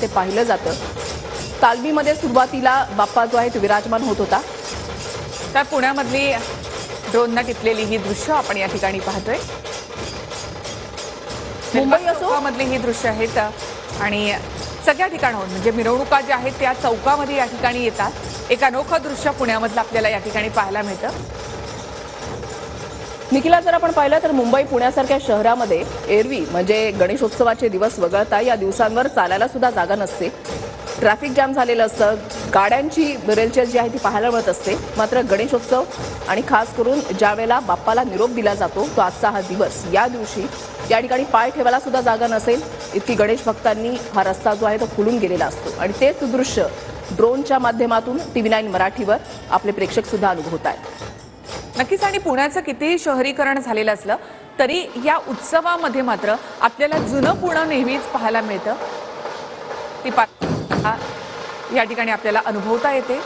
ते पाहिलं जातं। तालमीमध्ये सुरुवातीला बाप्पा जो आहे तो विराजमान होत होता। तर पुण्यामधली ड्रोनना टिपलेली ही दृश्य आपण या ठिकाणी पाहतोय। मुंबई असो मधली ही दृश्य आहेत आणि सगळ्या ठिकाणाहून म्हणजे मिरवणुका ज्या आहेत त्या चौकामध्ये या ठिकाणी येतात। एक अनोखं दृश्य पुण्यामधलं आपल्याला या ठिकाणी पाहायला मिळतं। निखिला, जर आपण पाहिलं तर मुंबई पुण्यासारख्या शहरामध्ये एरवी म्हणजे गणेशोत्सवाचे दिवस वगळता या दिवसांवर चालायला सुद्धा जागा नसते। ट्रॅफिक जाम झालेलं असतं, गाड्यांची रेलचेल जी आहे ती पाहायला मिळत असते। मात्र गणेशोत्सव आणि खास करून ज्या वेळेला बाप्पाला निरोप दिला जातो तो आजचा हा दिवस, या दिवशी या ठिकाणी पाय ठेवायला सुद्धा जागा नसेल इतकी गणेश भक्तांनी हा रस्ता जो आहे तो फुलून गेलेला असतो। आणि तेच दृश्य ड्रोनच्या माध्यमातून TV9 मराठीवर आपले प्रेक्षक सुद्धा अनुभवत आहेत। नक्कीच, आणि पुण्याचं कितीही शहरीकरण झालेलं असलं तरी या उत्सवामध्ये मात्र आपल्याला जुनं पुणे नेहमीच पाहायला मिळतं। ती या ठिकाणी आपल्याला अनुभवता येते।